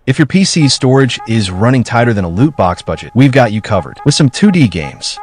If your PC's storage is running tighter than a loot box budget, we've got you covered with some 2D games.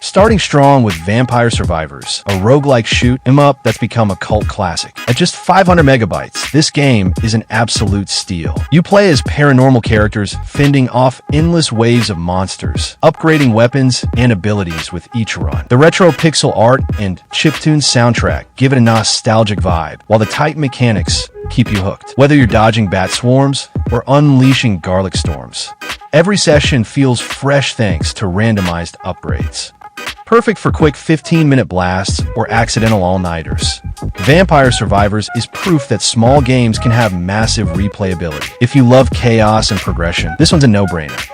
Starting strong with Vampire Survivors, a roguelike shoot 'em up that's become a cult classic. At just 500 megabytes, this game is an absolute steal. You play as paranormal characters, fending off endless waves of monsters, upgrading weapons and abilities with each run. The retro pixel art and chiptune soundtrack give it a nostalgic vibe, while the tight mechanics keep you hooked. Whether you're dodging bat swarms or unleashing garlic storms, every session feels fresh thanks to randomized upgrades. Perfect for quick 15-minute blasts or accidental all-nighters. Vampire Survivors is proof that small games can have massive replayability. If you love chaos and progression, this one's a no-brainer.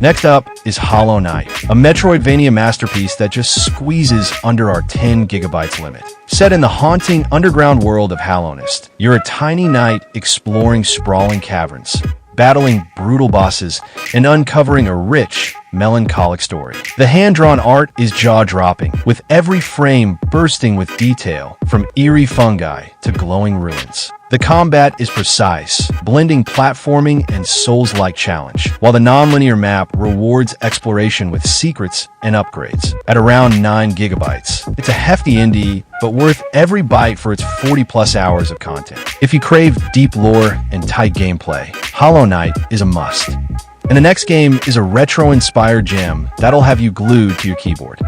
Next up is Hollow Knight, a Metroidvania masterpiece that just squeezes under our 10 gigabytes limit. Set in the haunting underground world of Hallownest, you're a tiny knight exploring sprawling caverns, battling brutal bosses, and uncovering a rich, melancholic story. The hand-drawn art is jaw-dropping, with every frame bursting with detail, from eerie fungi to glowing ruins. The combat is precise, blending platforming and Souls-like challenge, while the non-linear map rewards exploration with secrets and upgrades. At around 9 gigabytes, it's a hefty indie, but worth every byte for its 40-plus hours of content. If you crave deep lore and tight gameplay, Hollow Knight is a must. And the next game is a retro-inspired gem that'll have you glued to your keyboard.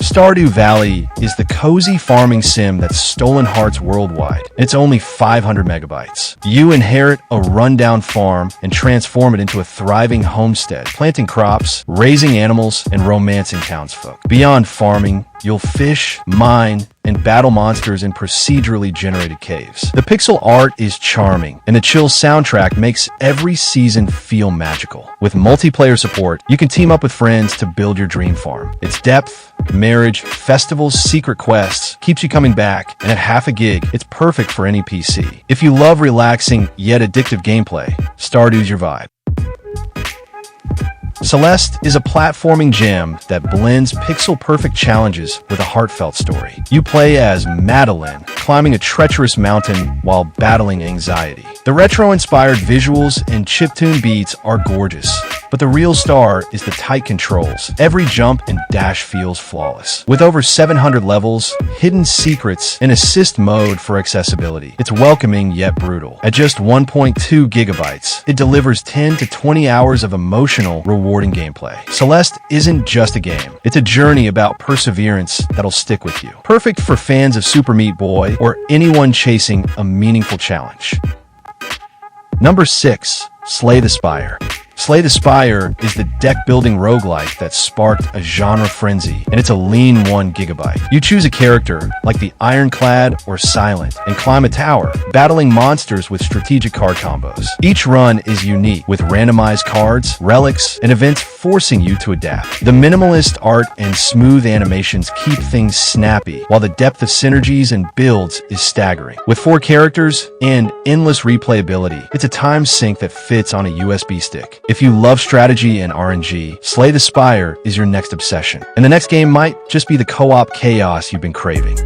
Stardew Valley is the cozy farming sim that's stolen hearts worldwide. It's only 500 megabytes. You inherit a rundown farm and transform it into a thriving homestead, planting crops, raising animals, and romancing townsfolk. Beyond farming, you'll fish, mine, and battle monsters in procedurally generated caves. The pixel art is charming, and the chill soundtrack makes every season feel magical. With multiplayer support, you can team up with friends to build your dream farm. Its depth, marriage, festivals, secret quests keeps you coming back, and at half a gig, it's perfect for any PC. If you love relaxing yet addictive gameplay, Stardew's your vibe. Celeste is a platforming gem that blends pixel-perfect challenges with a heartfelt story. You play as Madeline, climbing a treacherous mountain while battling anxiety. The retro-inspired visuals and chiptune beats are gorgeous, but the real star is the tight controls. Every jump and dash feels flawless. With over 700 levels, hidden secrets, and assist mode for accessibility, it's welcoming yet brutal. At just 1.2 gigabytes, it delivers 10 to 20 hours of emotional, rewarding gameplay. Celeste isn't just a game. It's a journey about perseverance that'll stick with you. Perfect for fans of Super Meat Boy or anyone chasing a meaningful challenge. Number 6. Slay the Spire. Slay the Spire is the deck-building roguelike that sparked a genre frenzy, and it's a lean 1 gigabyte. You choose a character, like the Ironclad or Silent, and climb a tower, battling monsters with strategic card combos. Each run is unique, with randomized cards, relics, and events forcing you to adapt. The minimalist art and smooth animations keep things snappy, while the depth of synergies and builds is staggering. With 4 characters and endless replayability, it's a time sink that fits on a USB stick. If you love strategy and RNG, Slay the Spire is your next obsession. And the next game might just be the co-op chaos you've been craving.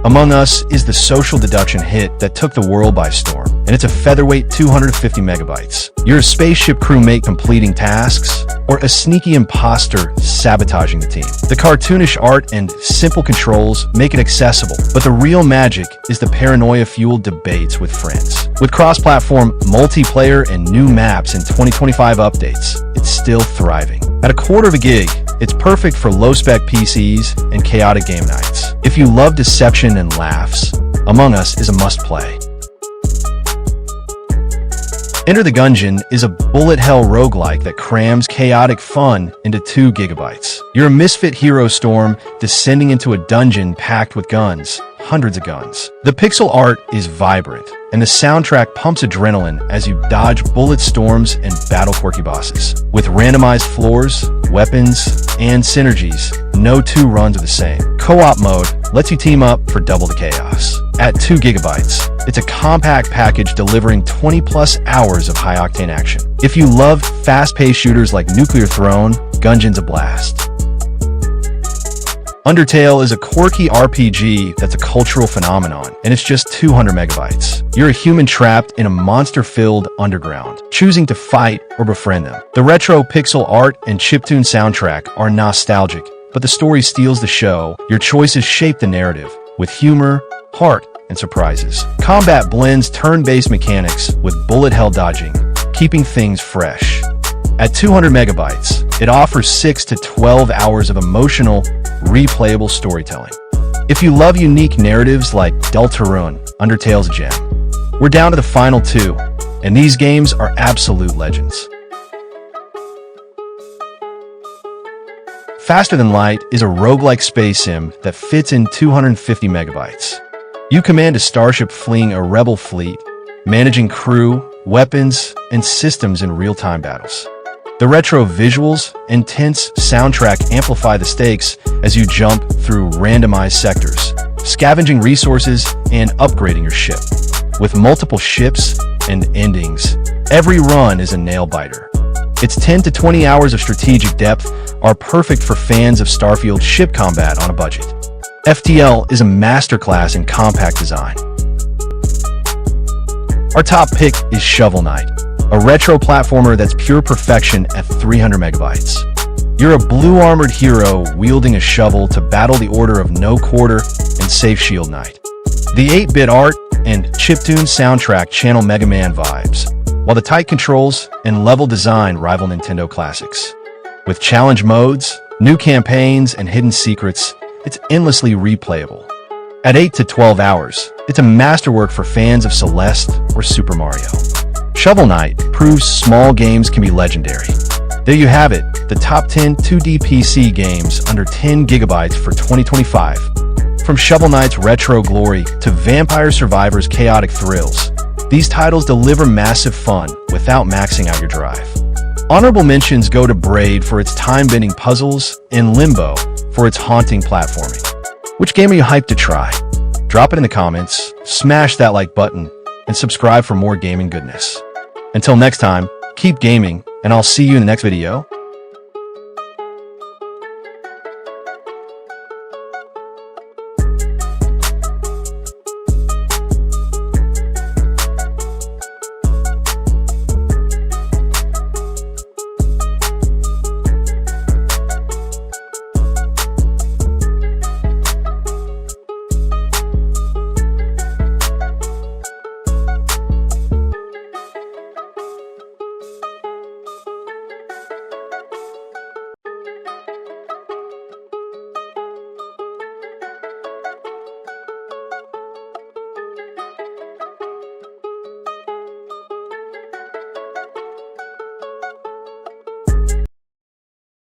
Among Us is the social deduction hit that took the world by storm, and it's a featherweight 250 megabytes. You're a spaceship crewmate completing tasks, or a sneaky imposter sabotaging the team. The cartoonish art and simple controls make it accessible, but the real magic is the paranoia-fueled debates with friends. With cross-platform multiplayer and new maps in 2025 updates, it's still thriving. At a quarter of a gig, it's perfect for low-spec PCs and chaotic game nights. If you love deception and laughs, Among Us is a must-play. Enter the Gungeon is a bullet hell roguelike that crams chaotic fun into 2 gigabytes. You're a misfit hero storm descending into a dungeon packed with guns, hundreds of guns. The pixel art is vibrant, and the soundtrack pumps adrenaline as you dodge bullet storms and battle quirky bosses. With randomized floors, weapons, and synergies, no 2 runs are the same. Co-op mode lets you team up for double the chaos. At 2 gigabytes, it's a compact package delivering 20-plus hours of high-octane action. If you love fast-paced shooters like Nuclear Throne, Gungeon's a blast. Undertale is a quirky RPG that's a cultural phenomenon, and it's just 200 megabytes. You're a human trapped in a monster-filled underground, choosing to fight or befriend them. The retro pixel art and chiptune soundtrack are nostalgic, but the story steals the show. Your choices shape the narrative, with humor, heart, and surprises. Combat blends turn-based mechanics with bullet hell dodging, keeping things fresh. At 200 megabytes, it offers 6 to 12 hours of emotional, replayable storytelling. If you love unique narratives like Deltarune, Undertale's gem. We're down to the final 2, and these games are absolute legends. Faster Than Light is a roguelike space sim that fits in 250 megabytes. You command a starship fleeing a rebel fleet, managing crew, weapons, and systems in real-time battles. The retro visuals and tense soundtrack amplify the stakes as you jump through randomized sectors, scavenging resources and upgrading your ship. With multiple ships and endings, every run is a nail-biter. Its 10 to 20 hours of strategic depth are perfect for fans of Starfield ship combat on a budget. FTL is a masterclass in compact design. Our top pick is Shovel Knight, a retro platformer that's pure perfection at 300 megabytes. You're a blue-armored hero wielding a shovel to battle the Order of No Quarter and save Shield Knight. The 8-bit art and chiptune soundtrack channel Mega Man vibes, while the tight controls and level design rival Nintendo classics. With challenge modes, new campaigns, and hidden secrets, it's endlessly replayable. At 8 to 12 hours, it's a masterwork for fans of Celeste or Super Mario. Shovel Knight proves small games can be legendary. There you have it, the top 10 2D PC games under 10 gigabytes for 2025. From Shovel Knight's retro glory to Vampire Survivor's chaotic thrills, these titles deliver massive fun without maxing out your drive. Honorable mentions go to Braid for its time-bending puzzles and Limbo for its haunting platforming. Which game are you hyped to try? Drop it in the comments, smash that like button, and subscribe for more gaming goodness. Until next time, keep gaming, and I'll see you in the next video.